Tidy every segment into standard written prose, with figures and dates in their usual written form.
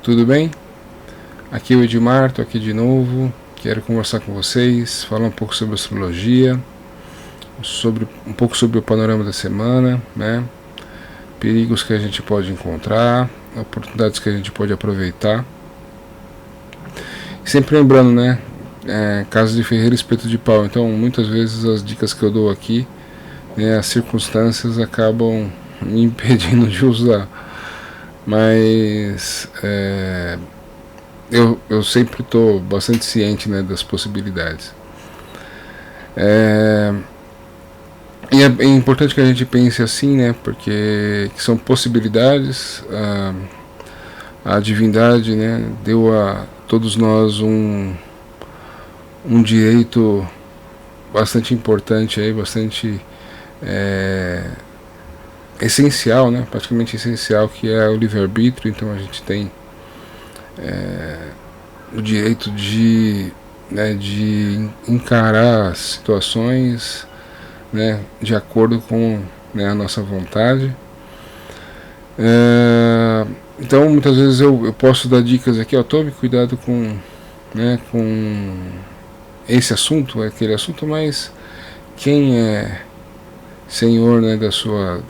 tudo bem? Aqui é o Edmar, estou aqui de novo, quero conversar com vocês, falar um pouco sobre astrologia, um pouco sobre o panorama da semana, né? Perigos que a gente pode encontrar, oportunidades que a gente pode aproveitar. Sempre lembrando, né? Casa de ferreiro, espeto de pau. Então, muitas vezes as dicas que eu dou aqui, né, as circunstâncias acabam me impedindo de usar. Mas eu sempre estou bastante ciente, né, das possibilidades. E é importante que a gente pense assim, né, porque são possibilidades. A divindade, né, deu a todos nós um direito bastante importante, aí, bastante essencial, né, praticamente essencial, que é o livre-arbítrio. Então a gente tem o direito de encarar as situações, né, de acordo com, né, a nossa vontade. Então muitas vezes eu posso dar dicas aqui, tome cuidado com, né, com esse assunto, aquele assunto, mas quem é senhor, né, das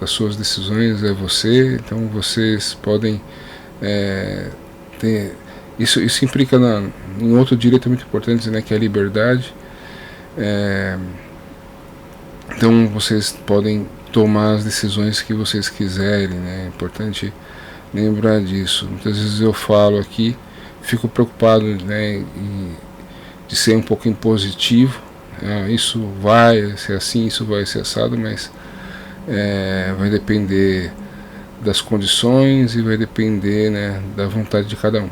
suas decisões é você. Então vocês podem ter isso implica em outro direito muito importante, né, que é a liberdade. Então vocês podem tomar as decisões que vocês quiserem, né? É importante lembrar disso. Muitas vezes eu falo aqui, fico preocupado, né, de ser um pouco impositivo. Isso vai ser assim, isso vai ser assado, mas vai depender das condições e vai depender, né, da vontade de cada um.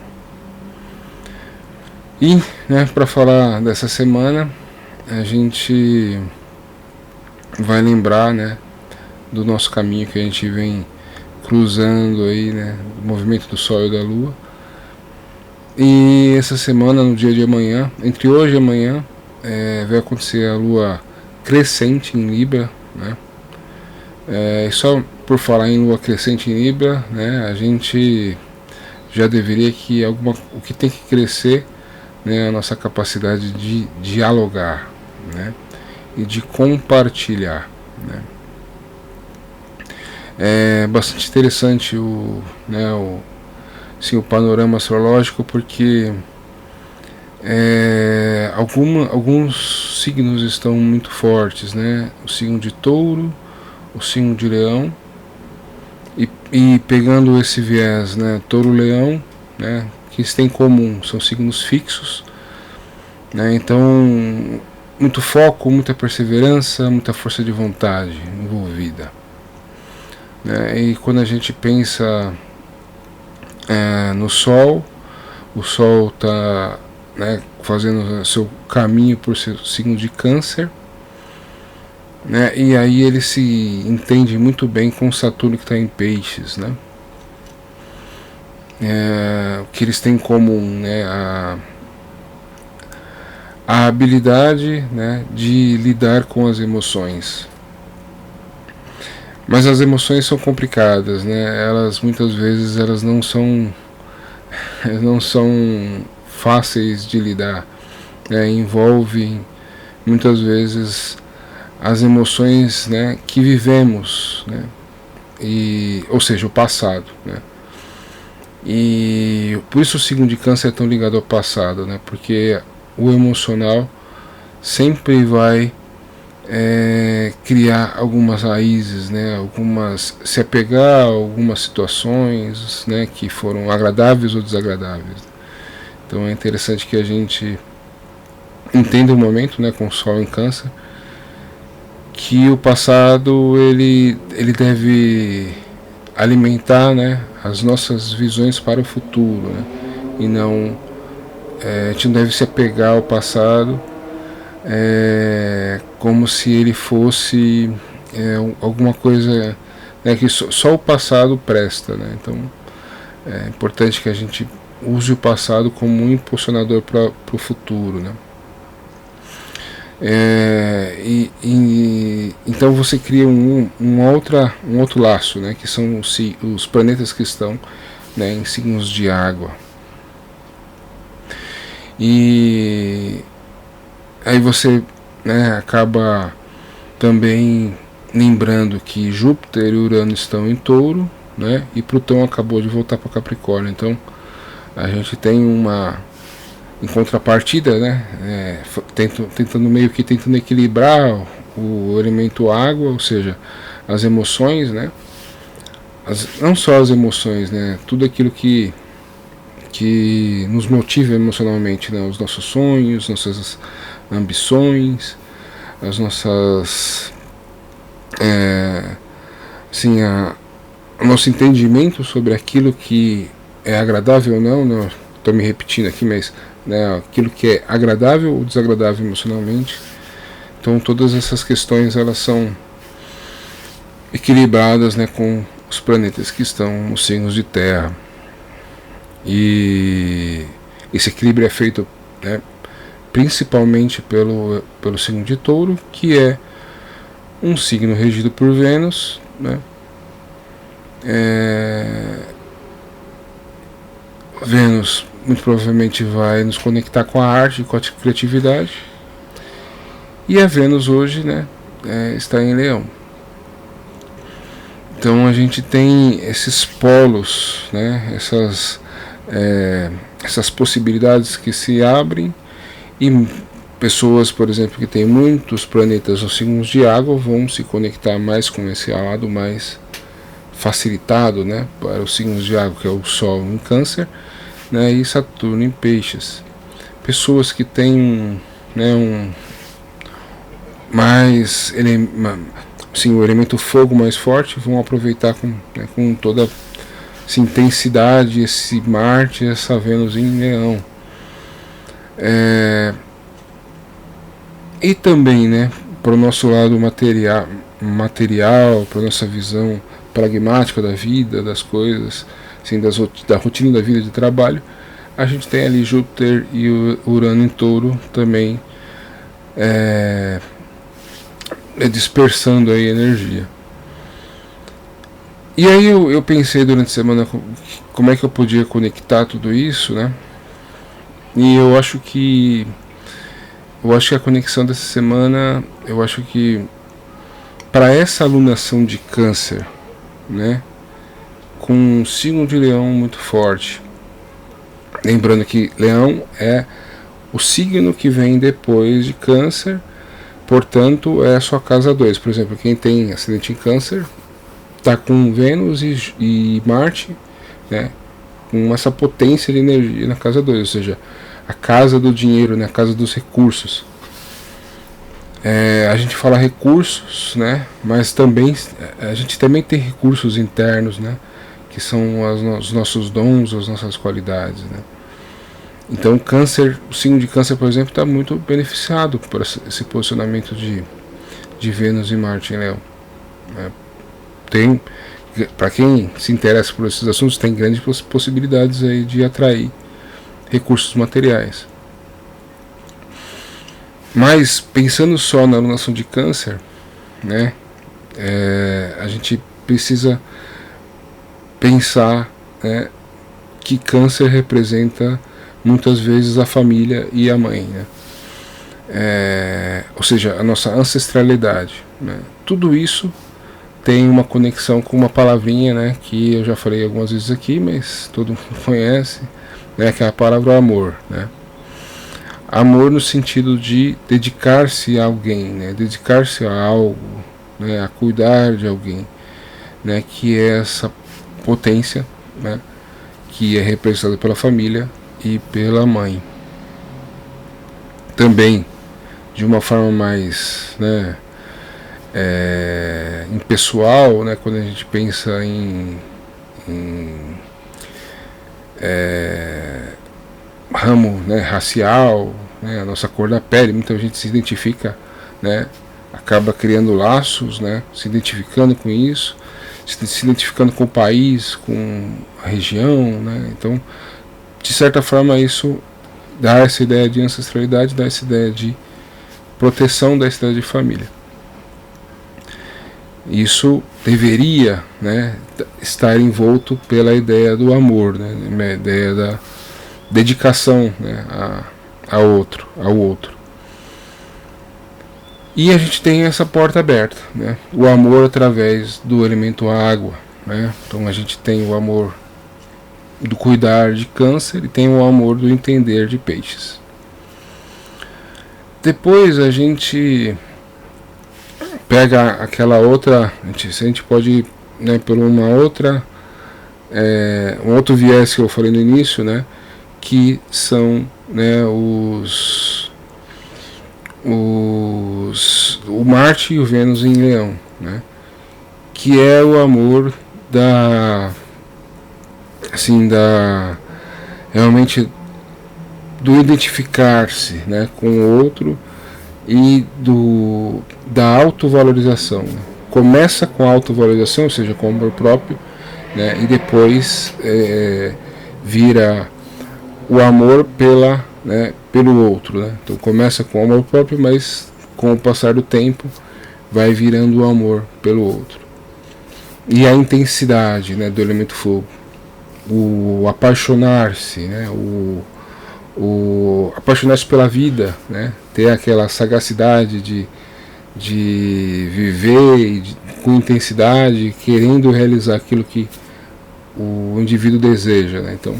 E, né, para falar dessa semana, a gente vai lembrar, né, do nosso caminho que a gente vem cruzando aí, né, do movimento do Sol e da Lua. E essa semana, no dia de amanhã, entre hoje e amanhã, vai acontecer a Lua crescente em Libra, né? Só por falar em Lua crescente em Libra, né, a gente já deveria o que tem que crescer, né, a nossa capacidade de dialogar, né, e de compartilhar, né. É bastante interessante o panorama astrológico, porque alguns signos estão muito fortes, né? O signo de Touro, o signo de Leão, e pegando esse viés, né, Touro-Leão, né, que eles têm em comum, são signos fixos, né? Então muito foco, muita perseverança, muita força de vontade envolvida. E quando a gente pensa no Sol, o Sol está, né, fazendo seu caminho por seu signo de Câncer, né, e aí ele se entende muito bem com Saturno, que está em Peixes, né. O que eles têm em comum, né, a habilidade, né, de lidar com as emoções. Mas as emoções são complicadas, né? Elas muitas vezes não são fáceis de lidar, né? Envolvem muitas vezes as emoções, né, que vivemos, né? Ou seja, o passado, né? E por isso o signo de Câncer é tão ligado ao passado, né? Porque o emocional sempre vai criar algumas raízes, né, se apegar a algumas situações, né, que foram agradáveis ou desagradáveis. Então é interessante que a gente entenda o momento, né, com o Sol em Câncer, que o passado ele deve alimentar, né, as nossas visões para o futuro, né, e não a gente não deve se apegar ao passado como se ele fosse alguma coisa, né, que só o passado presta, né? Então é importante que a gente use o passado como um impulsionador para o futuro, né? Então você cria um outro laço, né, que são os planetas que estão, né, em signos de água, E aí você, né, acaba também lembrando que Júpiter e Urano estão em Touro, né, e Plutão acabou de voltar para Capricórnio. Então a gente tem uma, em contrapartida, né, tentando meio que tentando equilibrar o elemento água, ou seja, as emoções, né, não só as emoções, né, tudo aquilo que nos motiva emocionalmente, né, os nossos sonhos, nossas ambições, as nossas assim, o nosso entendimento sobre aquilo que é agradável ou não, né, estou me repetindo aqui, mas, né, aquilo que é agradável ou desagradável emocionalmente. Então todas essas questões, elas são equilibradas, né, com os planetas que estão nos signos de terra. E esse equilíbrio é feito, né, principalmente pelo signo de Touro, que é um signo regido por Vênus, né? Vênus muito provavelmente vai nos conectar com a arte e com a criatividade. E a Vênus hoje, né, está em Leão. Então a gente tem esses polos, né, essas possibilidades que se abrem, e pessoas, por exemplo, que têm muitos planetas nos signos de água vão se conectar mais com esse lado mais facilitado, né, para os signos de água, que é o Sol em Câncer, né, e Saturno em Peixes. Pessoas que têm, né, assim, o elemento fogo mais forte vão aproveitar com toda essa intensidade, esse Marte, essa Vênus em Leão. E também, né, para o nosso lado material, para a nossa visão pragmática da vida, das coisas, assim, da rotina da vida de trabalho, a gente tem ali Júpiter e Urano em Touro também dispersando aí energia. E aí eu pensei durante a semana como é que eu podia conectar tudo isso, né? E eu acho que a conexão dessa semana, eu acho que para essa alunação de Câncer, né, com um signo de Leão muito forte, lembrando que Leão é o signo que vem depois de Câncer, portanto é a sua casa 2. Por exemplo, quem tem acidente em Câncer está com Vênus e Marte, né, com essa potência de energia na casa 2, ou seja, a casa do dinheiro, né, a casa dos recursos. A gente fala recursos, né, mas também a gente também tem recursos internos, né, que são os nossos dons, as nossas qualidades, né. Então Câncer, o signo de Câncer, por exemplo, está muito beneficiado por esse posicionamento de Vênus e Marte em Leão. Tem, para quem se interessa por esses assuntos, tem grandes possibilidades aí de atrair recursos materiais. Mas pensando só na alunação de Câncer, né, a gente precisa pensar, né, que Câncer representa muitas vezes a família e a mãe, né? Ou seja, a nossa ancestralidade, né? Tudo isso tem uma conexão com uma palavrinha, né, que eu já falei algumas vezes aqui, mas todo mundo conhece, né, que é a palavra amor, né? Amor no sentido de dedicar-se a alguém, né, dedicar-se a algo, né, a cuidar de alguém, né, que é essa potência, né, que é representada pela família e pela mãe. Também, de uma forma mais, né, impessoal, né, quando a gente pensa em ramo, né, racial, né, a nossa cor da pele, muita gente se identifica, né, acaba criando laços, né, se identificando com isso, se identificando com o país, com a região, né. Então, de certa forma, isso dá essa ideia de ancestralidade, dá essa ideia de proteção, da ideia de família. Isso deveria, né, estar envolto pela ideia do amor, né, a ideia da dedicação, né, ao outro. E a gente tem essa porta aberta, né? O amor através do elemento água, né? Então a gente tem o amor do cuidar de Câncer e tem o amor do entender de Peixes. Depois a gente pega aquela outra, a gente pode ir, né, por uma outra, um outro viés que eu falei no início, né, que são, né, o Marte e o Vênus em Leão, né, que é o amor realmente do identificar-se, né, com o outro e da autovalorização. Começa com a autovalorização, ou seja, com o amor próprio, né, e depois vira o amor pelo outro, né? Então começa com o amor próprio, mas com o passar do tempo vai virando o amor pelo outro. E a intensidade, né, do elemento fogo, o apaixonar-se, né, o apaixonar-se pela vida, né, ter aquela sagacidade de viver com intensidade, querendo realizar aquilo que o indivíduo deseja, né? Então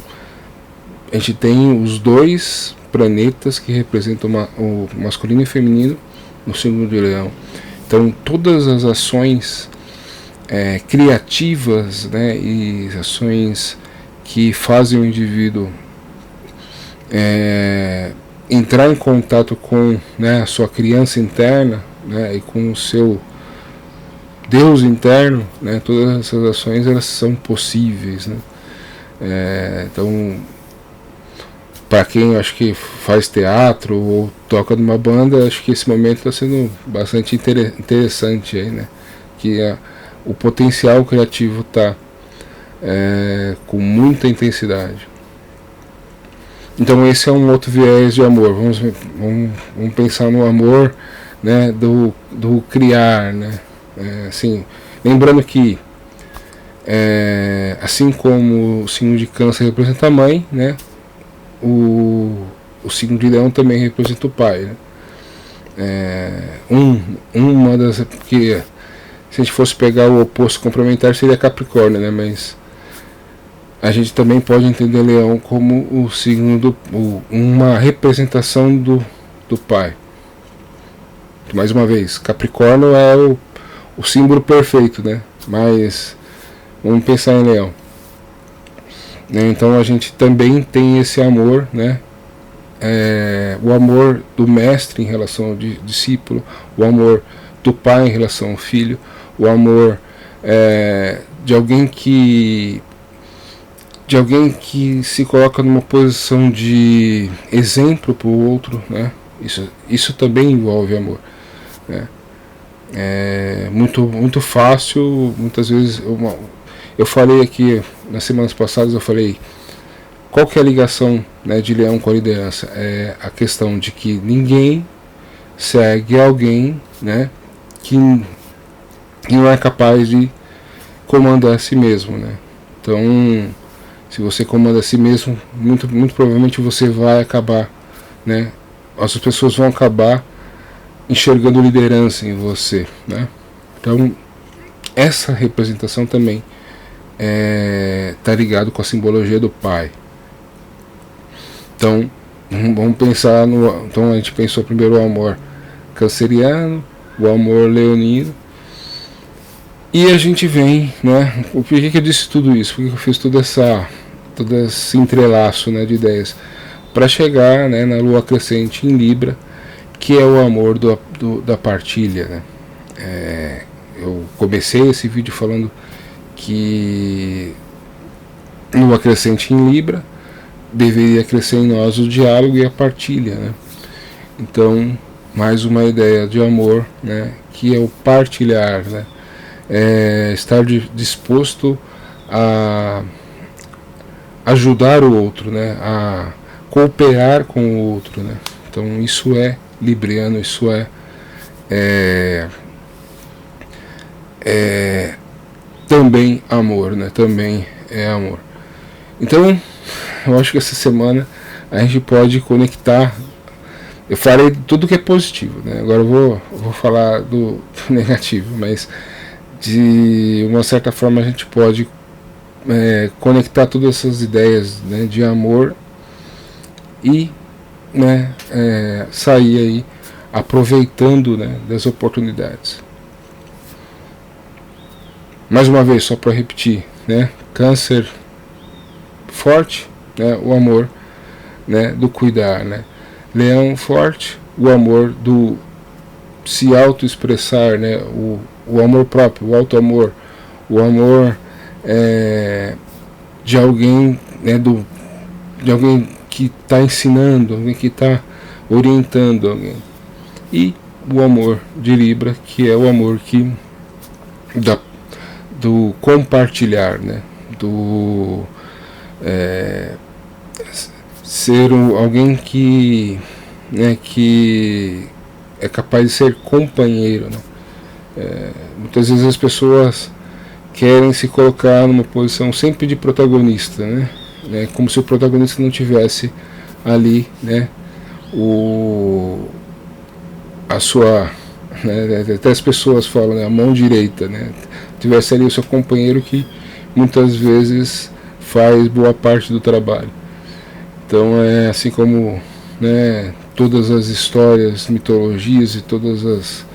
a gente tem os dois planetas que representam o masculino e feminino no signo de Leão. Então todas as ações criativas, né, e ações que fazem o indivíduo entrar em contato com, né, a sua criança interna, né, e com o seu Deus interno, né, todas essas ações elas são possíveis, né? Então, para quem acho que faz teatro ou toca numa banda, acho que esse momento está sendo bastante interessante aí, né? Que o potencial criativo está com muita intensidade. Então esse é um outro viés de amor. Vamos pensar no amor, né, do criar, né? Assim, lembrando que assim como o signo de Câncer representa a mãe, né, o signo de Leão também representa o pai, né? Uma das, porque se a gente fosse pegar o oposto complementar seria Capricórnio, né, mas a gente também pode entender Leão como o signo uma representação do pai. Mais uma vez, Capricórnio é o símbolo perfeito, né? Mas vamos pensar em Leão. Então a gente também tem esse amor, né? O amor do mestre em relação ao discípulo, o amor do pai em relação ao filho, o amor de alguém que se coloca numa posição de exemplo para o outro, né? Isso também envolve amor, né? É muito fácil, muitas vezes eu falei aqui nas semanas passadas, eu falei qual que é a ligação, né, de Leão com a liderança. É a questão de que ninguém segue alguém, né, que não é capaz de comandar a si mesmo, né? Então, se você comanda a si mesmo, muito provavelmente você vai acabar, né, as pessoas vão acabar enxergando liderança em você, né? Então essa representação também está ligado com a simbologia do pai. Então vamos pensar então a gente pensou primeiro o amor canceriano, o amor leonino, e a gente vem, né? Por que eu disse tudo isso? Por que eu fiz todo esse entrelaço, né, de ideias para chegar, né, na lua crescente em Libra, que é o amor da partilha, né? Eu comecei esse vídeo falando que lua crescente em Libra deveria crescer em nós o diálogo e a partilha, né? Então, mais uma ideia de amor, né, que é o partilhar, né? Estar disposto a ajudar o outro, né, a cooperar com o outro, né? Então isso é libriano, isso também amor, né? Também é amor. Então eu acho que essa semana a gente pode conectar eu falei tudo que é positivo, né? Agora eu vou falar do negativo, mas de uma certa forma a gente pode conectar todas essas ideias, né, de amor e, né, sair aí aproveitando, né, das oportunidades. Mais uma vez, só para repetir, né, Câncer forte, né, o amor, né, do cuidar, né. Leão forte, o amor do se autoexpressar, né, o amor próprio, o auto-amor, o amor de alguém, né, de alguém que está ensinando, alguém que está orientando alguém. E o amor de Libra, que é o amor que do compartilhar, né, do ser alguém que, né, que é capaz de ser companheiro, né. Muitas vezes as pessoas querem se colocar numa posição sempre de protagonista, né, como se o protagonista não tivesse ali, né, a sua, né, até as pessoas falam, né, a mão direita, né, tivesse ali o seu companheiro que muitas vezes faz boa parte do trabalho. Então é assim como, né, todas as histórias, mitologias e todas as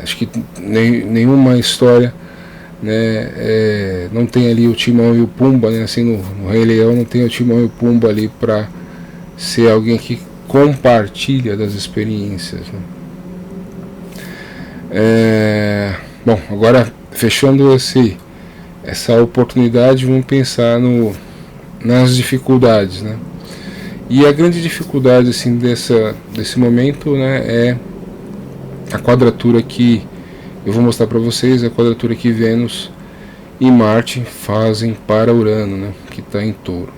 acho que nenhuma história, né, não tem ali o Timão e o Pumba, né, assim no Rei Leão não tem o Timão e o Pumba ali para ser alguém que compartilha das experiências, né. Bom, agora fechando essa oportunidade, vamos pensar nas dificuldades, né. E a grande dificuldade assim desse momento, né, é a quadratura que eu vou mostrar para vocês, a quadratura que Vênus e Marte fazem para Urano, né, que está em Touro.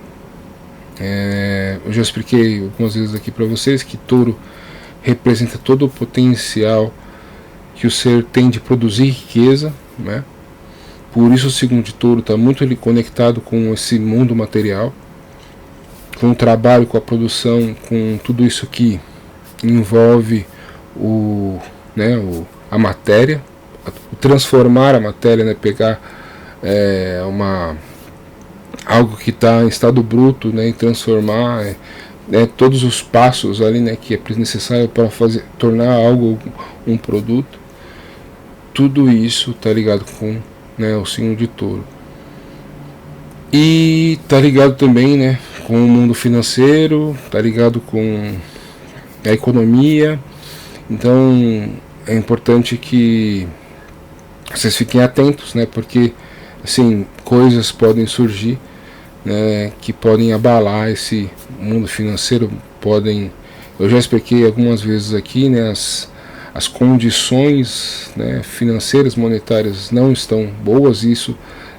Eu já expliquei algumas vezes aqui para vocês que Touro representa todo o potencial que o ser tem de produzir riqueza, né? Por isso o signo de Touro está muito ali conectado com esse mundo material, com o trabalho, com a produção, com tudo isso que envolve a matéria, transformar a matéria, né, pegar algo que está em estado bruto, né, e transformar todos os passos ali, né, que é necessário para tornar algo um produto. Tudo isso está ligado com, né, o signo de Touro. E está ligado também, né, com o mundo financeiro, está ligado com a economia. Então é importante que vocês fiquem atentos, né, porque assim, coisas podem surgir, né, que podem abalar esse mundo financeiro. Eu já expliquei algumas vezes aqui, né, as condições, né, financeiras, monetárias não estão boas, isso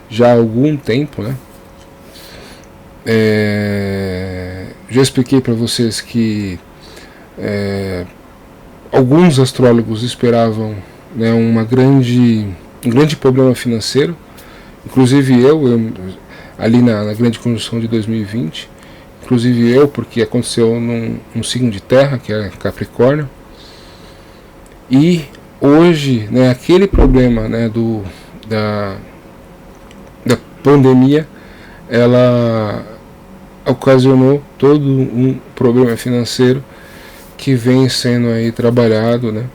já há algum tempo, né. Já expliquei para vocês que alguns astrólogos esperavam, né, um grande problema financeiro, inclusive eu ali na grande conjunção de 2020, inclusive eu, porque aconteceu num signo de terra, que é Capricórnio. E hoje, né, aquele problema, né, da pandemia, ela ocasionou todo um problema financeiro que vem sendo aí trabalhado, né,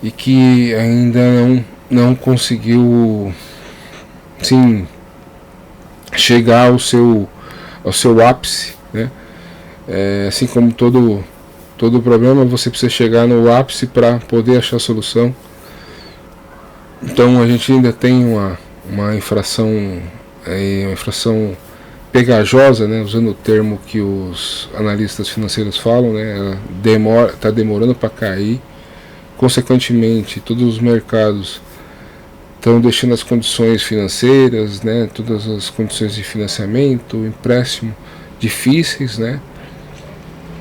e que ainda não conseguiu, sim, chegar ao seu ápice, né. Assim como todo problema, você precisa chegar no ápice para poder achar a solução. Então a gente ainda tem uma infração pegajosa, né, usando o termo que os analistas financeiros falam, né, ela está demorando para cair. Consequentemente, todos os mercados estão deixando as condições financeiras, né, todas as condições de financiamento, empréstimo difíceis, né,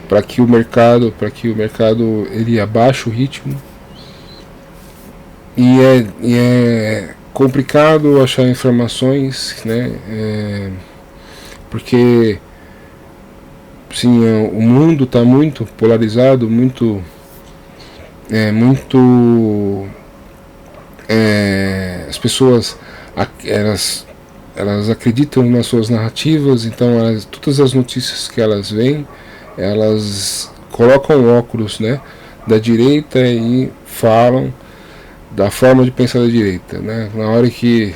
para que o mercado ele abaixe o ritmo. E é complicado achar informações, né, porque sim, o mundo está muito polarizado, muito as pessoas elas acreditam nas suas narrativas, então todas as notícias que elas veem, elas colocam óculos, né, da direita e falam da forma de pensar da direita, né? Na hora que,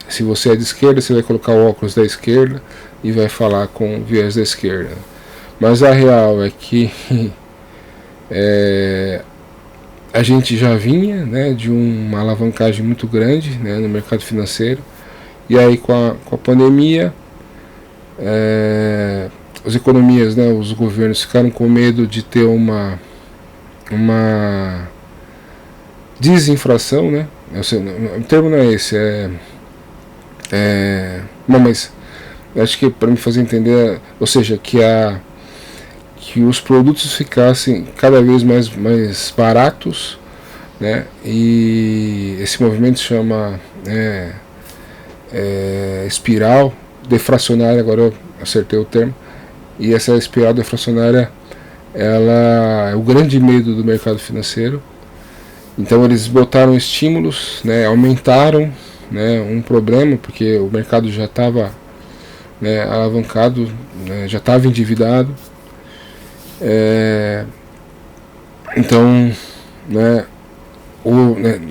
se você é de esquerda, você vai colocar o óculos da esquerda e vai falar com o viés da esquerda. Mas a real é que a gente já vinha, né, de uma alavancagem muito grande, né, no mercado financeiro, e aí com a pandemia as economias, né, os governos ficaram com medo de ter uma desinflação, né? O termo não é esse, não, mas acho que para me fazer entender, ou seja, que os produtos ficassem cada vez mais baratos, né? E esse movimento se chama espiral deflacionária, agora eu acertei o termo, e essa espiral deflacionária, ela é o grande medo do mercado financeiro. Então eles botaram estímulos, né, aumentaram, né, um problema, porque o mercado já estava, né, alavancado, né, já estava endividado. Então, né,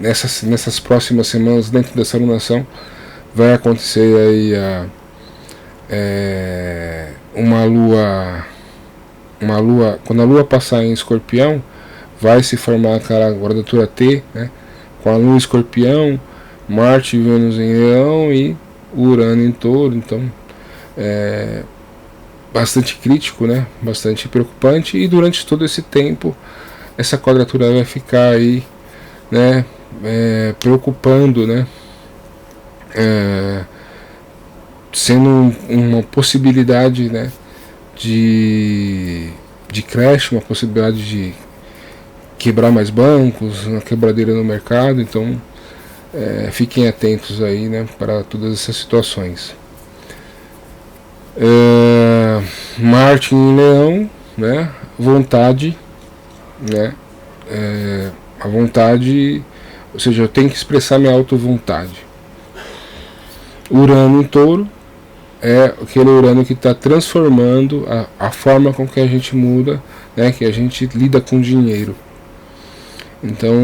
nessas próximas semanas, dentro dessa alunação, vai acontecer aí uma lua, quando a lua passar em Escorpião, vai se formar aquela quadratura T, né, com a lua em Escorpião, Marte e Vênus em Leão e Urano em Touro. Então bastante crítico, né, bastante preocupante, e durante todo esse tempo essa quadratura vai ficar aí, né, preocupando, né, sendo uma possibilidade, né, de crash, uma possibilidade de quebrar mais bancos, uma quebradeira no mercado. Então fiquem atentos aí, né, para todas essas situações. Marte em Leão, né, vontade, né, a vontade, ou seja, eu tenho que expressar minha auto-vontade. Urano em Touro é aquele Urano que está transformando a forma com que a gente muda, né, que a gente lida com dinheiro. Então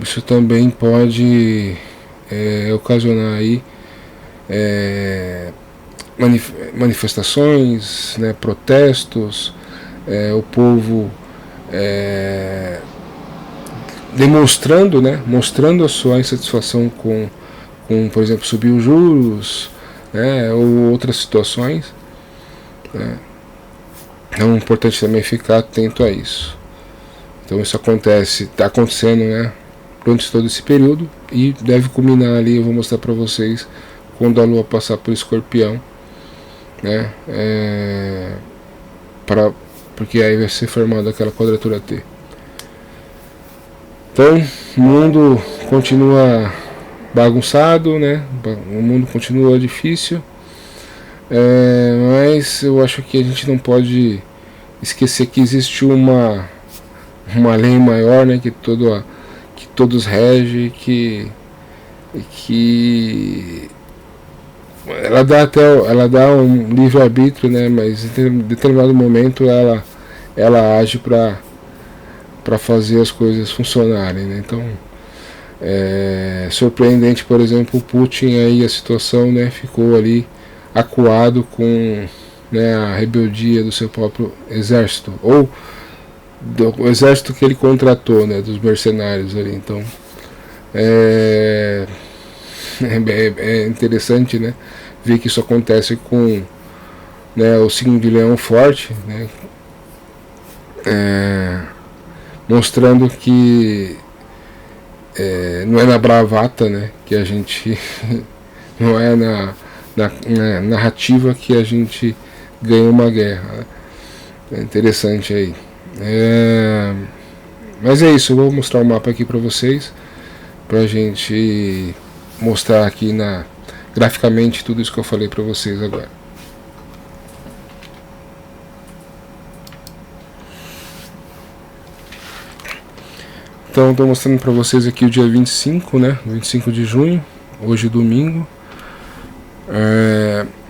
isso também pode ocasionar aí manifestações, né, protestos, o povo demonstrando, né, mostrando a sua insatisfação com, por exemplo, subir os juros, né, ou outras situações, né. Então é importante também ficar atento a isso. Então isso está acontecendo, né, durante todo esse período, e deve culminar ali, eu vou mostrar para vocês, quando a Lua passar por Escorpião, né, porque aí vai ser formada aquela quadratura T. Então o mundo continua bagunçado, né, o mundo continua difícil, mas eu acho que a gente não pode esquecer que existe uma lei maior, né, que todos regem, que ela dá um livre-arbítrio, né, mas em determinado momento ela age para fazer as coisas funcionarem, né. Então surpreendente, por exemplo, o Putin aí, a situação, né, ficou ali acuado com, né, a rebeldia do seu próprio exército, ou do exército que ele contratou, né, dos mercenários ali. Então é interessante, né, ver que isso acontece com, né, o signo de Leão forte, né, mostrando que não é na bravata, né, que a gente não é na narrativa que a gente ganha uma guerra. É interessante aí. Mas é isso, eu vou mostrar o mapa aqui para vocês, pra gente mostrar aqui graficamente tudo isso que eu falei para vocês agora. Então estou mostrando para vocês aqui o dia 25, né? 25 de junho, hoje domingo.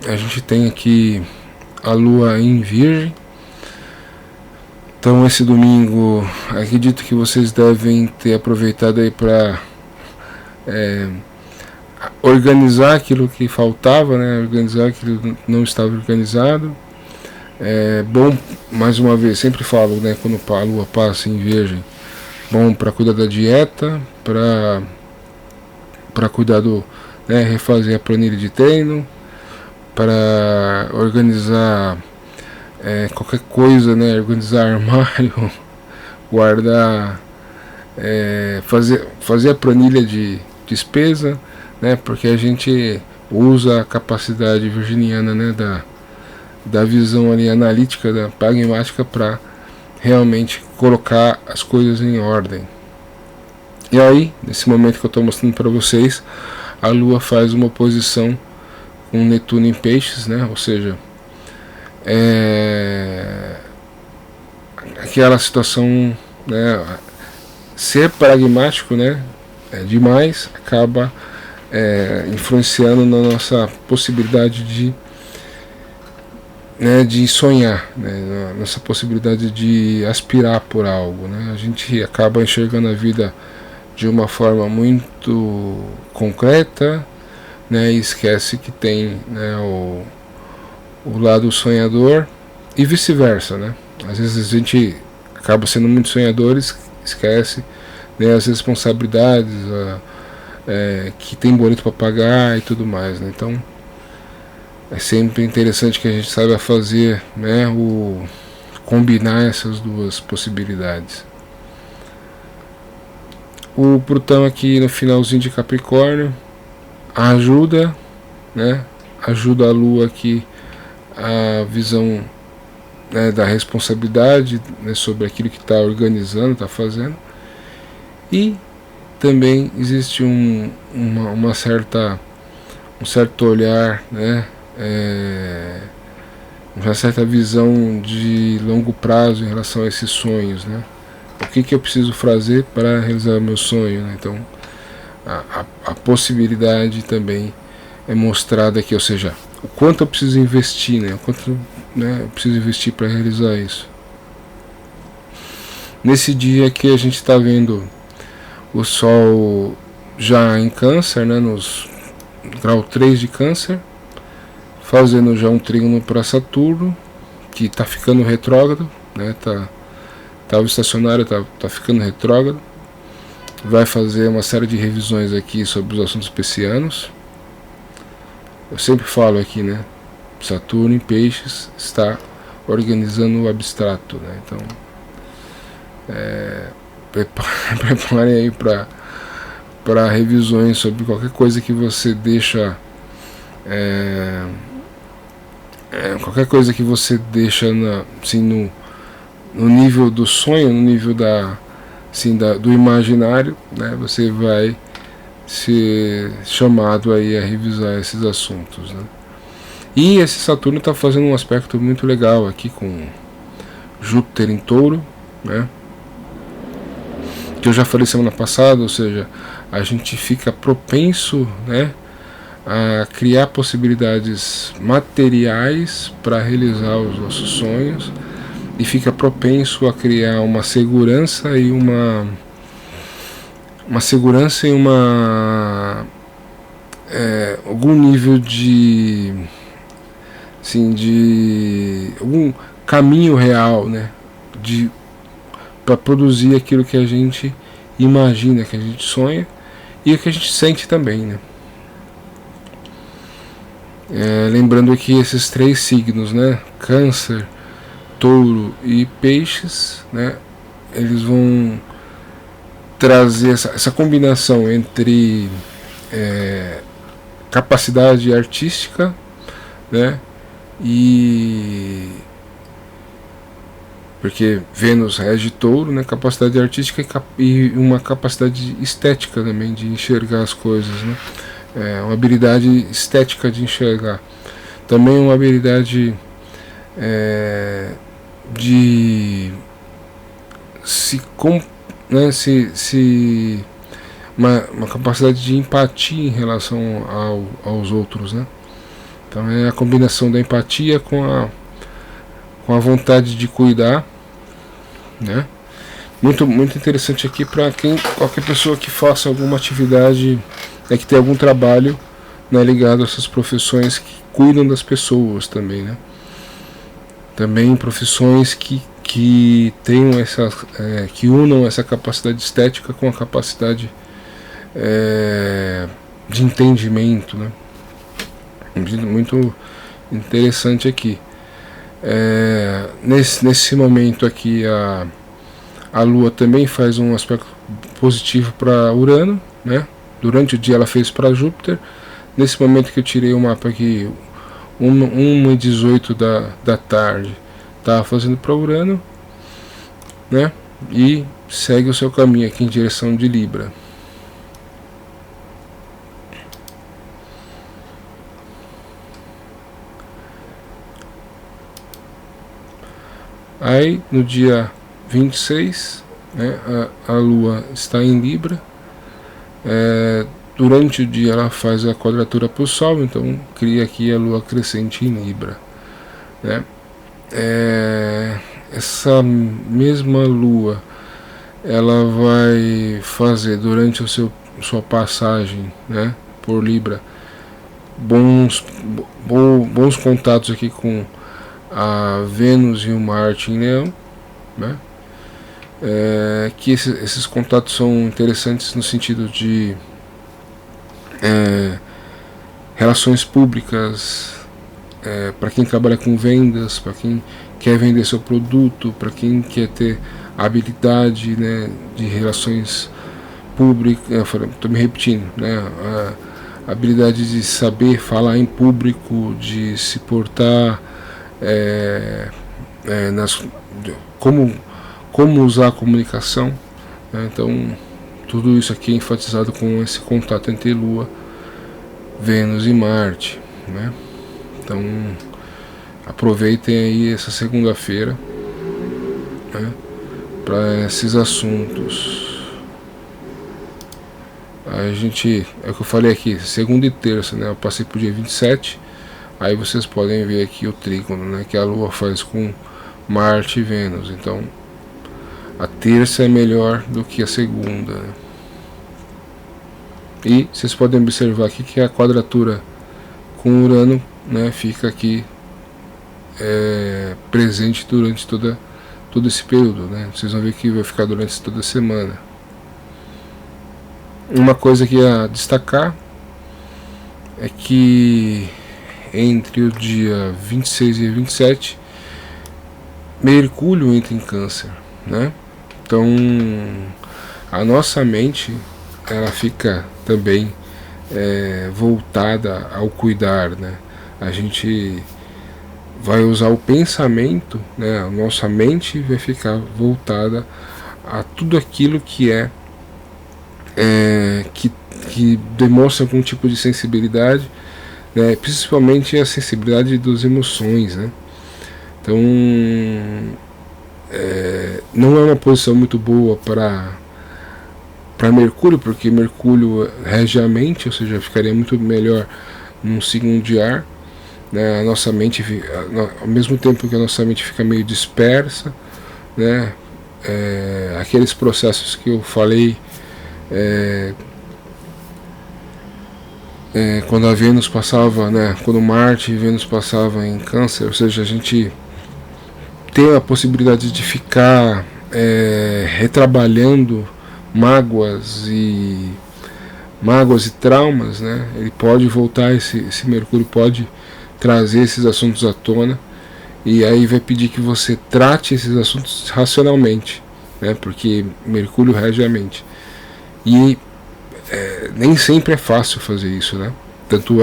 A gente tem aqui a lua em Virgem. Então esse domingo, acredito que vocês devem ter aproveitado aí para organizar aquilo que faltava, né? Organizar aquilo que não estava organizado. É bom, mais uma vez, sempre falo, né? Quando a lua passa em Virgem, bom para cuidar da dieta, para cuidar do, né, refazer a planilha de treino, para organizar qualquer coisa, né, organizar armário, guardar, fazer a planilha de despesa, né, porque a gente usa a capacidade virginiana, né, da visão ali analítica, da pragmática, para realmente colocar as coisas em ordem. E aí, nesse momento que eu estou mostrando para vocês, a Lua faz uma oposição com Netuno em Peixes, né? Ou seja, aquela situação, né? Ser pragmático, né? Demais acaba influenciando na nossa possibilidade de sonhar, né, nossa possibilidade de aspirar por algo, né? A gente acaba enxergando a vida de uma forma muito concreta, né, e esquece que tem, né, o lado sonhador e vice-versa, né? Às vezes a gente acaba sendo muito sonhador, esquece, né, as responsabilidades, que tem boleto para pagar e tudo mais, né? Então é sempre interessante que a gente saiba fazer, né, combinar essas duas possibilidades. O Plutão aqui no finalzinho de Capricórnio ajuda, né, ajuda a Lua aqui a visão, né, da responsabilidade, né, sobre aquilo que está organizando, está fazendo. E também existe um certo olhar, né, uma certa visão de longo prazo em relação a esses sonhos, né? O que eu preciso fazer para realizar meu sonho, né? Então a possibilidade também é mostrada aqui, ou seja, o quanto eu preciso investir, né? O quanto, né, eu preciso investir para realizar isso. Nesse dia que a gente está vendo o Sol já em Câncer, né, nos grau 3 de Câncer, fazendo já um trígono para Saturno, que está ficando retrógrado, né? Estava estacionário, tá ficando retrógrado. Vai fazer uma série de revisões aqui sobre os assuntos piscianos. Eu sempre falo aqui, né? Saturno em Peixes está organizando o abstrato, né? Então, preparem aí para revisões sobre qualquer coisa que você deixa. Qualquer coisa que você deixa assim, no nível do sonho, no nível do imaginário, né, você vai ser chamado aí a revisar esses assuntos, né? E esse Saturno está fazendo um aspecto muito legal aqui com Júpiter em Touro, né, que eu já falei semana passada, ou seja, a gente fica propenso, né, a criar possibilidades materiais para realizar os nossos sonhos, e fica propenso a criar uma segurança e algum nível de algum caminho real, né, para produzir aquilo que a gente imagina, que a gente sonha e o que a gente sente também, né? Lembrando aqui esses três signos, né, Câncer, Touro e Peixes, né, eles vão trazer essa combinação entre capacidade artística, né, e porque Vênus rege Touro, né, capacidade artística e uma capacidade estética também de enxergar as coisas, né, uma habilidade estética de enxergar, também uma habilidade de né, uma capacidade de empatia em relação aos outros, né? Então é a combinação da empatia com a vontade de cuidar, né? Muito interessante aqui para qualquer pessoa que faça alguma atividade, que tem algum trabalho, né, ligado a essas profissões que cuidam das pessoas também, né? Também profissões que tenham que unam essa capacidade estética com a capacidade de entendimento, né? Muito interessante aqui. Nesse momento aqui a Lua também faz um aspecto positivo para Urano, né? Durante o dia ela fez para Júpiter. Nesse momento que eu tirei o mapa aqui, 1h18 da tarde, está fazendo para Urano, né? E segue o seu caminho aqui em direção de Libra. Aí no dia 26, né, a Lua está em Libra. Durante o dia ela faz a quadratura para o Sol, então cria aqui a Lua crescente em Libra, né? Essa mesma Lua ela vai fazer durante sua passagem, né, por Libra bons contatos aqui com a Vênus e o Marte em Leão, né? Que esses contatos são interessantes no sentido de relações públicas, para quem trabalha com vendas, para quem quer vender seu produto, para quem quer ter habilidade, né, de relações públicas. Estou me repetindo, né? A habilidade de saber falar em público, de se portar, como usar a comunicação, né? Então tudo isso aqui é enfatizado com esse contato entre Lua, Vênus e Marte, né? Então aproveitem aí essa segunda-feira, né, para esses assuntos. A gente, é o que eu falei aqui, segunda e terça, né? Eu passei pro dia 27. Aí vocês podem ver aqui o trígono, né, que a Lua faz com Marte e Vênus. Então a terça é melhor do que a segunda, né? E vocês podem observar aqui que a quadratura com Urano, né, fica aqui presente durante todo esse período, né? Vocês vão ver que vai ficar durante toda a semana. Uma coisa que a destacar é que entre o dia 26 e 27 Mercúrio entra em Câncer, né? Então a nossa mente ela fica também voltada ao cuidar, né? A gente vai usar o pensamento, né? A nossa mente vai ficar voltada a tudo aquilo que que demonstra algum tipo de sensibilidade, né? Principalmente a sensibilidade das emoções, né? Então não é uma posição muito boa para Mercúrio, porque Mercúrio rege a mente, ou seja, ficaria muito melhor num signo de ar, né? A nossa mente, ao mesmo tempo que a nossa mente fica meio dispersa, né? Aqueles processos que eu falei, quando a Vênus passava, né? Quando Marte e Vênus passavam em Câncer, ou seja, a gente tem a possibilidade de ficar retrabalhando mágoas e traumas, né? Ele pode voltar, esse Mercúrio pode trazer esses assuntos à tona, e aí vai pedir que você trate esses assuntos racionalmente, né? Porque Mercúrio rege a mente, e nem sempre é fácil fazer isso, né? Tanto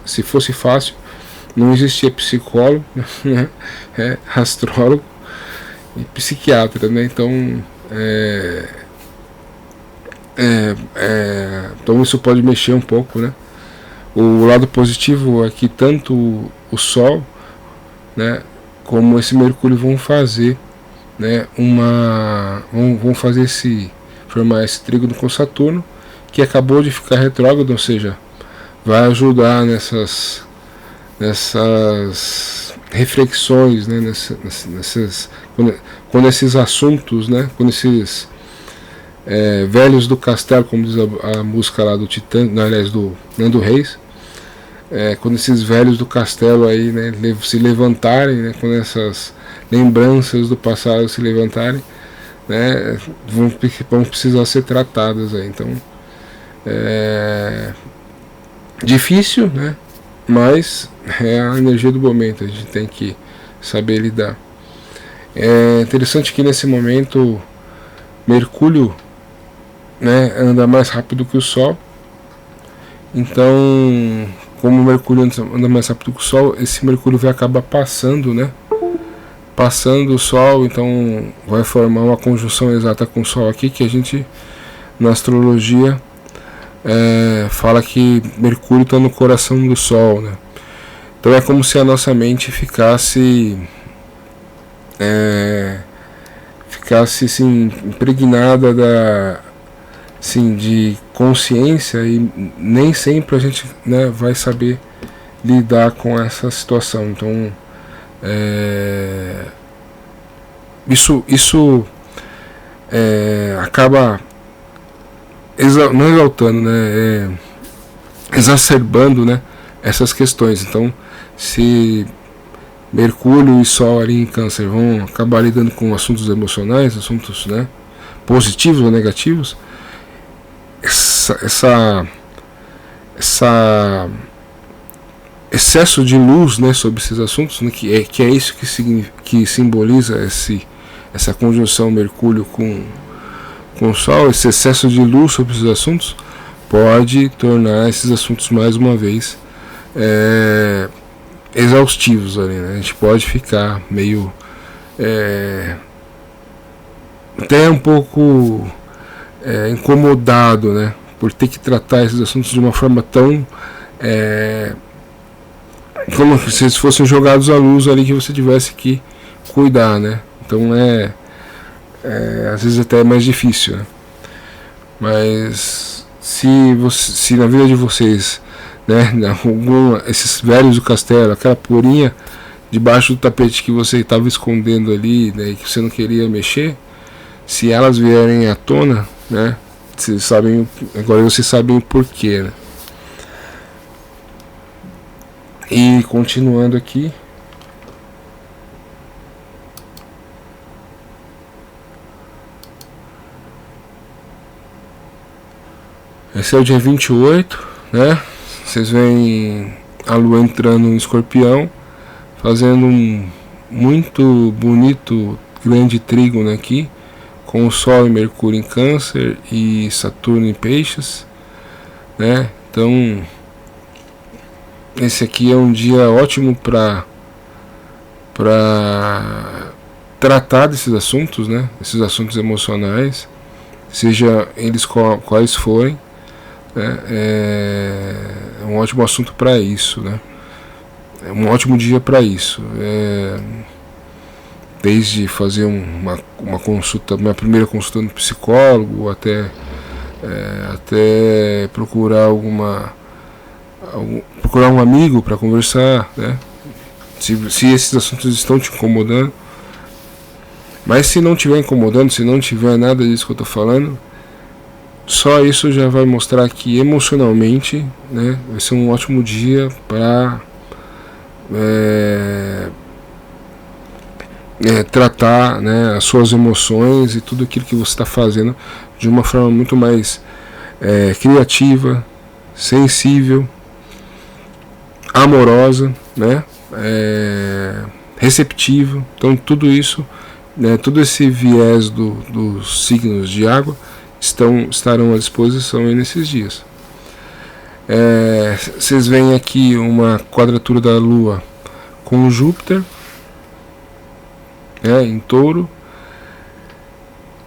se fosse fácil, não existia psicólogo, né? Astrólogo e psiquiatra, né? Então então isso pode mexer um pouco, né? O lado positivo é que tanto o Sol, né, como esse Mercúrio vão fazer, né, vão fazer esse formar esse trígono com Saturno, que acabou de ficar retrógrado, ou seja, vai ajudar nessas reflexões, né, quando esses assuntos, né, quando esses velhos do castelo, como diz a música lá do Titã, aliás, do Nando Reis, quando esses velhos do castelo aí, né, se levantarem, né, quando essas lembranças do passado se levantarem, né, vão precisar ser tratadas aí. Então, difícil, né, mas é a energia do momento, a gente tem que saber lidar. É interessante que nesse momento Mercúrio, né, anda mais rápido que o Sol. Então, como o Mercúrio anda mais rápido que o Sol, esse Mercúrio vai acabar passando, né, passando o Sol, então vai formar uma conjunção exata com o Sol aqui, que a gente na astrologia fala que Mercúrio está no coração do Sol, né? Então é como se a nossa mente ficasse assim, impregnada assim, de consciência, e nem sempre a gente, né, vai saber lidar com essa situação. Então isso acaba não exaltando, né, exacerbando, né, essas questões. Então, se Mercúrio e Sol ali em Câncer vão acabar lidando com assuntos emocionais, assuntos, né, positivos ou negativos, essa excesso de luz, né, sobre esses assuntos, né, que é isso que simboliza essa conjunção Mercúrio com o Sol, esse excesso de luz sobre esses assuntos pode tornar esses assuntos mais uma vez exaustivos ali, né? A gente pode ficar meio até um pouco incomodado, né, por ter que tratar esses assuntos de uma forma tão como se eles fossem jogados à luz ali, que você tivesse que cuidar, né? Então às vezes até é mais difícil, né? Mas se na vida de vocês, né, esses velhos do castelo, aquela porinha debaixo do tapete que você estava escondendo ali, né, e que você não queria mexer, se elas vierem à tona, né, agora vocês sabem o porquê, né? E continuando aqui, esse é o dia 28, né? Vocês veem a Lua entrando em Escorpião, fazendo um muito bonito grande trígono aqui, com o Sol e Mercúrio em Câncer e Saturno em Peixes, né? Então, esse aqui é um dia ótimo para tratar desses assuntos, né? Esses assuntos emocionais, seja eles quais forem. É um ótimo assunto para isso, né? É um ótimo dia para isso. Desde fazer uma consulta, minha primeira consulta no psicólogo, até procurar procurar um amigo para conversar, né? Se esses assuntos estão te incomodando. Mas se não estiver incomodando, se não tiver nada disso que eu estou falando, só isso já vai mostrar que emocionalmente, né, vai ser um ótimo dia para tratar, né, as suas emoções e tudo aquilo que você está fazendo de uma forma muito mais criativa, sensível, amorosa, né, receptivo. Então tudo isso, né, todo esse viés dos signos de água estarão à disposição aí nesses dias. Vocês veem aqui uma quadratura da Lua com Júpiter, em Touro,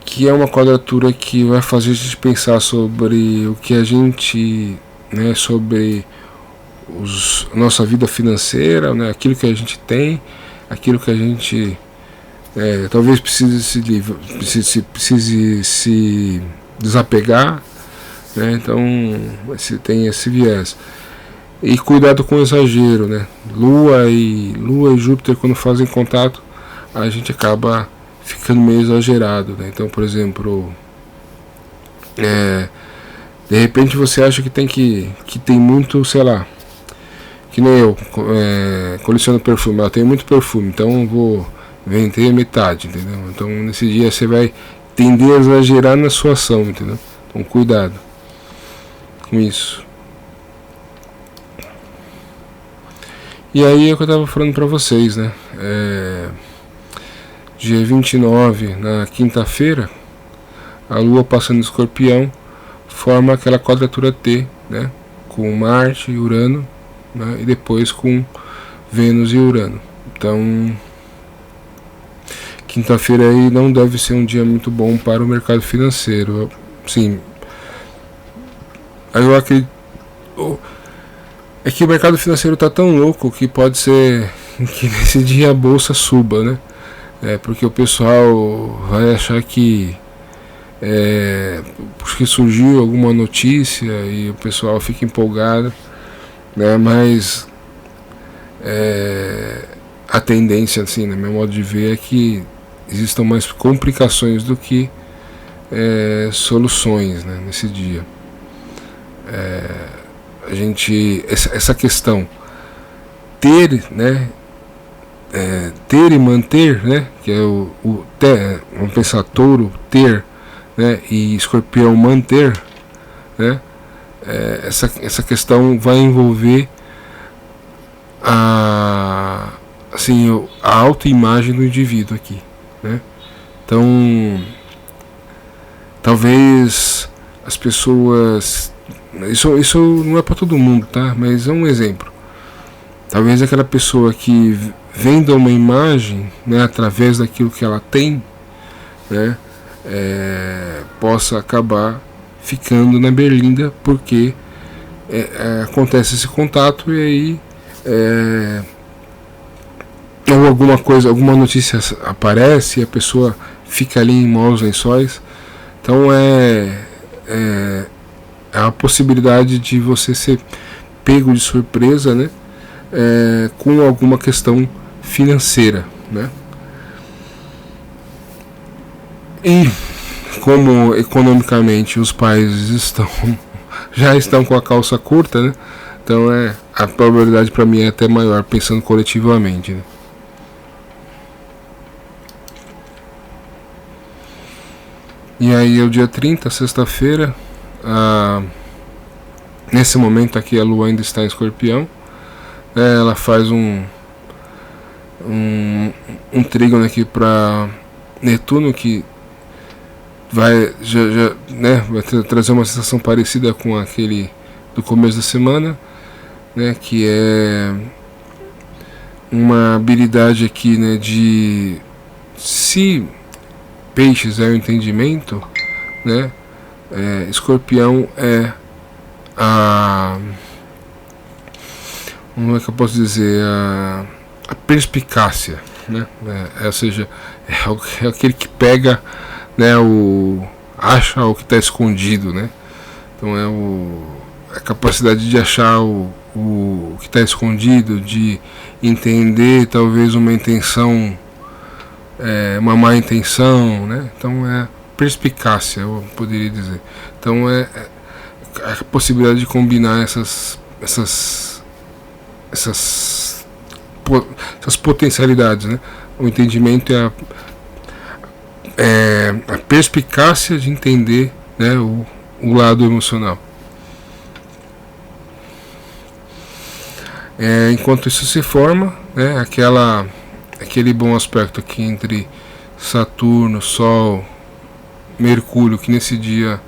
que é uma quadratura que vai fazer a gente pensar sobre o que a gente, né, sobre nossa vida financeira, né, aquilo que a gente tem, aquilo que a gente talvez precise se desapegar, né? Então tem esse viés. E cuidado com o exagero, né? Lua e Júpiter, quando fazem contato, a gente acaba ficando meio exagerado, né? Então, por exemplo, de repente você acha que tem muito, sei lá, que nem eu, coleciono perfume, eu tenho muito perfume, então eu vou vender metade, entendeu? Então nesse dia você vai tender a exagerar na sua ação, entendeu? Então cuidado com isso. E aí é o que eu estava falando para vocês, né? Dia 29, na quinta-feira, a Lua passando em Escorpião forma aquela quadratura T, né? Com Marte e Urano, né? E depois com Vênus e Urano. Então, quinta-feira aí não deve ser um dia muito bom para o mercado financeiro. Sim. Aí eu acredito. É que o mercado financeiro está tão louco que pode ser que nesse dia a bolsa suba, né? Porque o pessoal vai achar que porque surgiu alguma notícia e o pessoal fica empolgado, né? Mas a tendência, assim, no meu modo de ver, é que existam mais complicações do que soluções, né, nesse dia. A gente, essa questão ter, né, ter e manter, né, que é vamos pensar touro ter, né, e escorpião manter, né, essa questão vai envolver a autoimagem do indivíduo aqui, né? Então talvez as pessoas, isso não é para todo mundo, tá? Mas é um exemplo. Talvez aquela pessoa que venda uma imagem, né, através daquilo que ela tem, né, possa acabar ficando na berlinda, porque acontece esse contato e aí ou alguma notícia aparece e a pessoa fica ali em maus lençóis. Então é a possibilidade de você ser pego de surpresa, né, com alguma questão financeira, né? E como economicamente os países já estão com a calça curta, né? Então a probabilidade para mim é até maior, pensando coletivamente, né? E aí é o dia 30, sexta-feira, nesse momento aqui a Lua ainda está em Escorpião, ela faz um trígono aqui para Netuno, que vai trazer uma sensação parecida com aquele do começo da semana, né, que é uma habilidade aqui, né, de, se Peixes é o entendimento, né, Escorpião é como é que eu posso dizer, a perspicácia, né? Ou seja, é aquele que pega, né, acha o que está escondido, né? Então a capacidade de achar o que está escondido, de entender talvez uma intenção, uma má intenção, né? Então perspicácia, eu poderia dizer. Então a possibilidade de combinar essas potencialidades, né? O entendimento é a perspicácia de entender, né, o lado emocional. Enquanto isso se forma, né, aquele bom aspecto aqui entre Saturno, Sol, Mercúrio, que nesse dia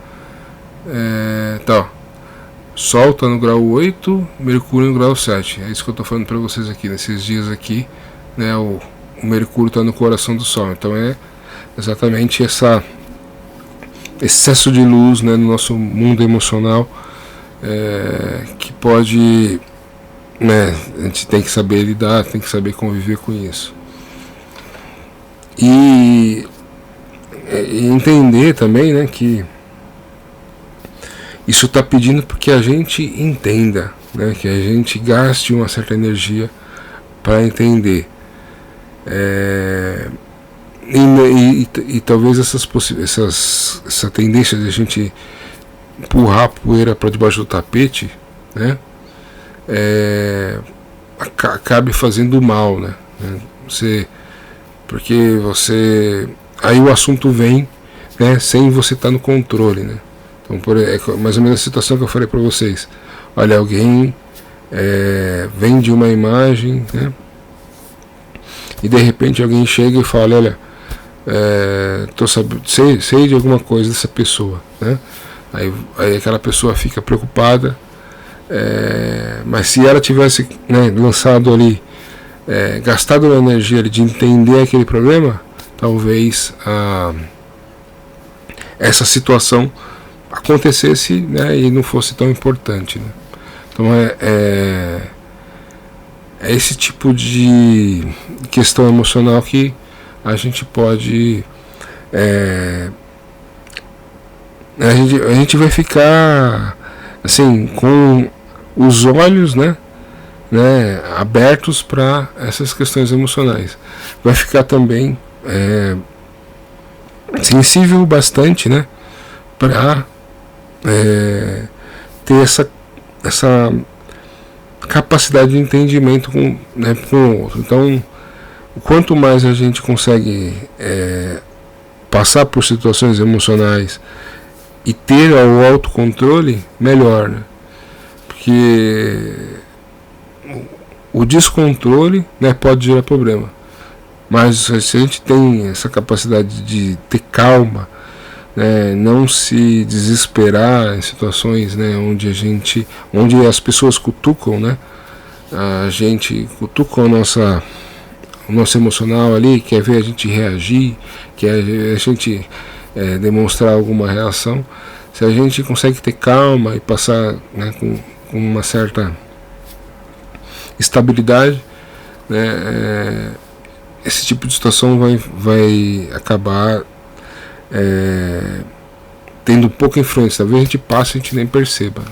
Sol está no grau 8, Mercúrio no grau 7. É isso que eu estou falando para vocês aqui, nesses dias aqui, né, o Mercúrio está no coração do Sol. Então é exatamente esse excesso de luz, né, no nosso mundo emocional, que pode, né, a gente tem que saber lidar, tem que saber conviver com isso. E entender também, né, que Isso está pedindo porque a gente entenda, né, que a gente gaste uma certa energia para entender. E talvez essa tendência de a gente empurrar a poeira para debaixo do tapete, né, acabe fazendo mal, né? Porque você, aí o assunto vem, né, sem você estar no controle, né? Então, é mais ou menos a situação que eu falei para vocês. Olha, alguém vende uma imagem, né, e de repente alguém chega e fala, olha, sei de alguma coisa dessa pessoa, né? Aí aquela pessoa fica preocupada, mas se ela tivesse, né, lançado ali, gastado uma energia ali de entender aquele problema, talvez essa situação acontecesse, né, e não fosse tão importante, né? Então é esse tipo de questão emocional que a gente pode a gente vai ficar assim com os olhos, né, abertos para essas questões emocionais. Vai ficar também sensível bastante, né, para ter essa capacidade de entendimento com o outro. Então, quanto mais a gente consegue passar por situações emocionais e ter o autocontrole, melhor, né? Porque o descontrole, né, pode gerar problema. Mas se a gente tem essa capacidade de ter calma, né, não se desesperar em situações, né, onde as pessoas cutucam, né, a gente cutuca o nosso emocional ali, quer ver a gente reagir, quer a gente demonstrar alguma reação. Se a gente consegue ter calma e passar, né, com uma certa estabilidade, né, esse tipo de situação vai acabar tendo pouca influência. Talvez a gente passe e a gente nem perceba,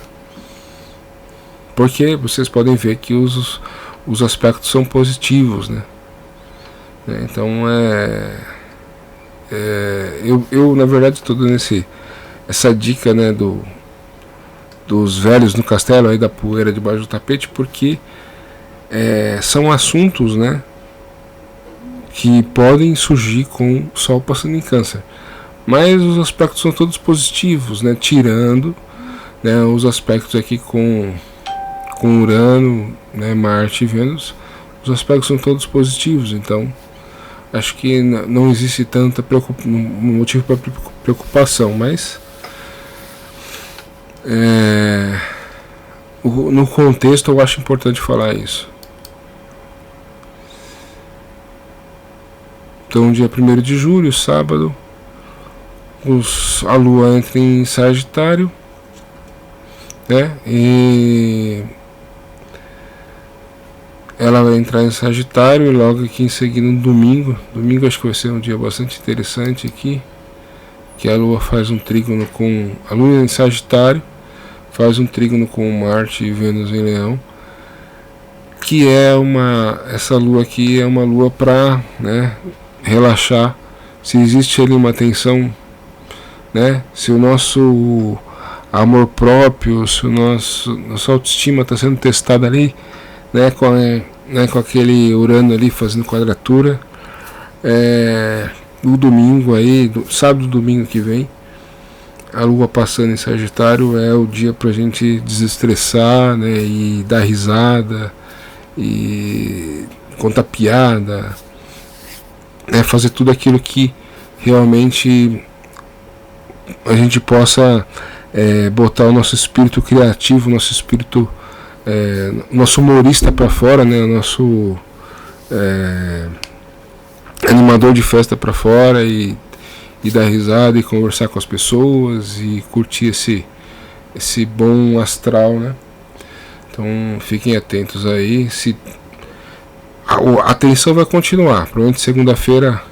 porque vocês podem ver que os aspectos são positivos, né? Então eu na verdade estou dando essa dica, né, dos velhos no castelo, aí da poeira debaixo do tapete, porque são assuntos, né, que podem surgir com o Sol passando em Câncer, mas os aspectos são todos positivos, né, tirando, né, os aspectos aqui com Urano, né, Marte e Vênus. Os aspectos são todos positivos, então acho que não existe tanta motivo para preocupação, mas no contexto eu acho importante falar isso. Então, dia 1º de julho, sábado, a Lua entra em Sagitário, né? E ela vai entrar em Sagitário e logo aqui em seguida no domingo acho que vai ser um dia bastante interessante aqui, que a Lua faz um trígono com a Lua em Sagitário, faz um trígono com Marte e Vênus em Leão, que essa Lua aqui é uma Lua para, né, relaxar. Se existe ali uma tensão, né, se o nosso amor próprio, se nossa autoestima está sendo testada ali, né, com aquele Urano ali fazendo quadratura, no domingo aí, sábado, domingo que vem, a Lua passando em Sagitário é o dia pra gente desestressar, né, e dar risada e contar piada, né, fazer tudo aquilo que realmente a gente possa botar o nosso espírito criativo, nosso espírito, nosso humorista para fora, né, o nosso animador de festa para fora, e dar risada e conversar com as pessoas e curtir esse bom astral, né? Então fiquem atentos aí. A tensão vai continuar, provavelmente segunda-feira,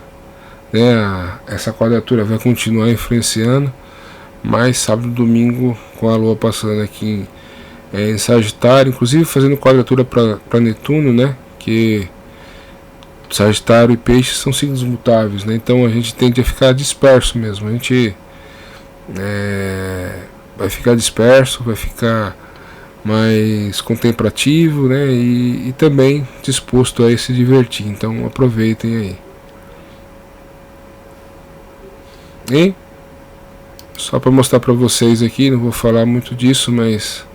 né, essa quadratura vai continuar influenciando, mas sábado e domingo com a Lua passando aqui em Sagitário, inclusive fazendo quadratura para Netuno, né? Que Sagitário e Peixes são signos mutáveis, né? Então a gente tende a ficar disperso mesmo. A gente vai ficar disperso, vai ficar mais contemplativo, né? E também disposto a se divertir. Então aproveitem aí. E só para mostrar para vocês aqui, não vou falar muito disso, mas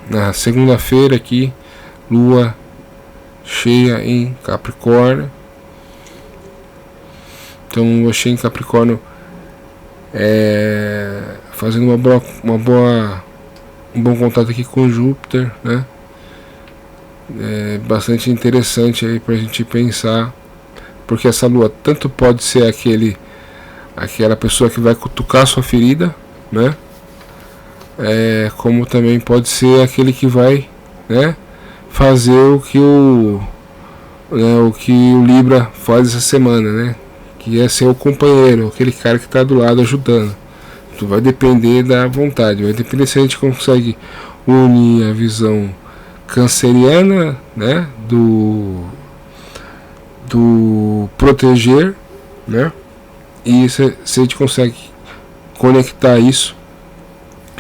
na segunda-feira aqui, Lua cheia em Capricórnio. Então Lua cheia em Capricórnio fazendo um bom contato aqui com Júpiter, né? É bastante interessante aí pra gente pensar, porque essa Lua tanto pode ser aquela pessoa que vai cutucar sua ferida, né? Como também pode ser aquele que vai, né, fazer o que o Libra faz essa semana, né? Que é ser o companheiro, aquele cara que está do lado ajudando. Então vai depender da vontade, vai depender se a gente consegue unir a visão canceriana, né, do proteger, né, e se a gente consegue conectar isso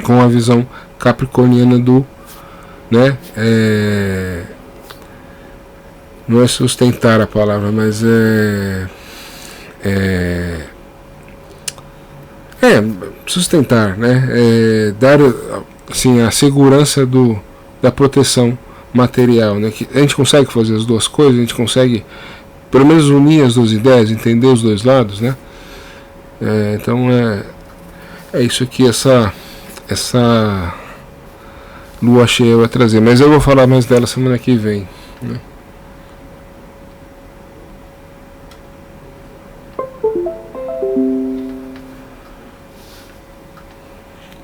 com a visão capricorniana do, né, não é sustentar a palavra, mas sustentar, né, dar assim a segurança da proteção material, né, que a gente consegue fazer as duas coisas, a gente consegue pelo menos unir as duas ideias, entender os dois lados, né? Então é isso que essa Lua cheia vai trazer, mas eu vou falar mais dela semana que vem, né?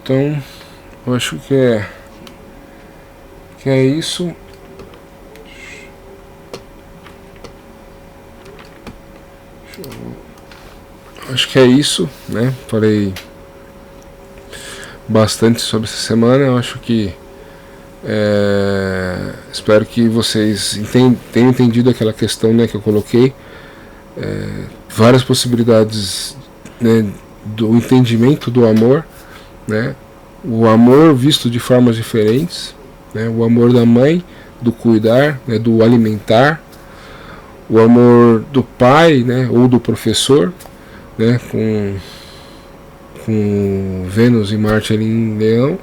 Então eu acho que é isso. Acho que é isso, né? Falei bastante sobre essa semana. Eu acho que espero que vocês tenham entendido aquela questão, né, que eu coloquei, várias possibilidades, né, do entendimento do amor, né? O amor visto de formas diferentes, né? O amor da mãe, do cuidar, né, do alimentar, o amor do pai, né, ou do professor, né, com Vênus e Marte ali em Leão,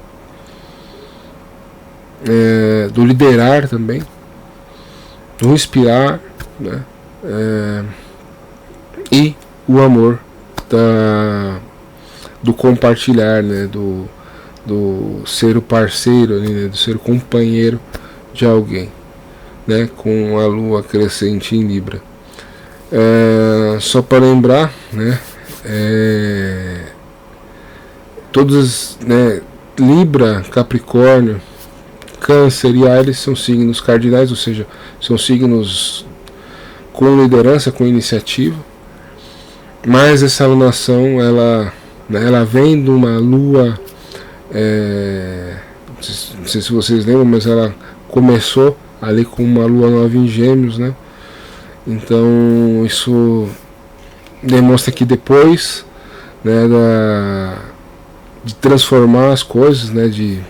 do liderar também, do inspirar, né, e o amor do compartilhar, né, do ser o parceiro ali, né, do ser o companheiro de alguém, né, com a Lua crescente em Libra. Só para lembrar, né, todos, né, Libra, Capricórnio, Câncer e Áries são signos cardinais, ou seja, são signos com liderança, com iniciativa, mas essa alunação ela vem de uma Lua, não sei se vocês lembram, mas ela começou ali com uma Lua nova em Gêmeos, né? Então isso demonstra que depois, né, de transformar as coisas, né, de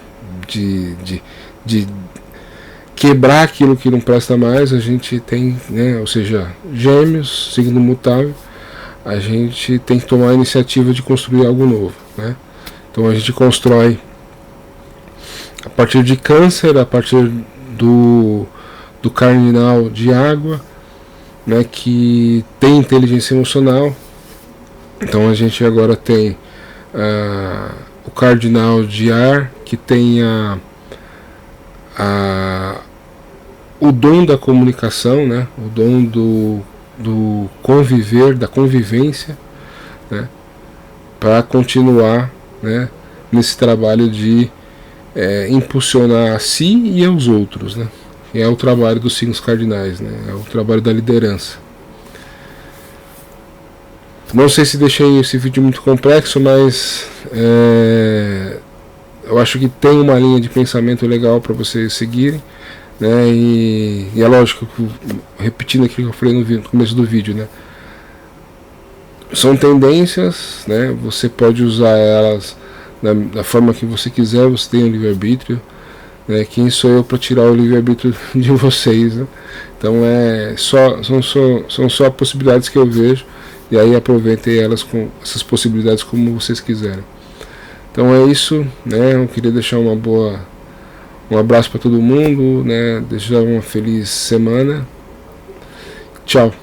quebrar aquilo que não presta mais, a gente tem, né, ou seja, Gêmeos, signo mutável, a gente tem que tomar a iniciativa de construir algo novo, né? Então a gente constrói a partir de Câncer, a partir do cardinal de água, né, que tem inteligência emocional. Então a gente agora tem o cardinal de ar, que tem o dom da comunicação, né, o dom do conviver, da convivência, né, para continuar, né, nesse trabalho de impulsionar a si e aos outros, né. É o trabalho dos signos cardinais, né, é o trabalho da liderança. Não sei se deixei esse vídeo muito complexo, mas eu acho que tem uma linha de pensamento legal para vocês seguirem, né? E é lógico, repetindo aquilo que eu falei no começo do vídeo, né? São tendências, né? Você pode usar elas da forma que você quiser, você tem o livre-arbítrio, né? Quem sou eu para tirar o livre-arbítrio de vocês, né? Então são só possibilidades que eu vejo, e aí aproveitem elas, com essas possibilidades como vocês quiserem. Então é isso, né? Eu queria deixar um abraço para todo mundo, né? Desejar uma feliz semana. Tchau.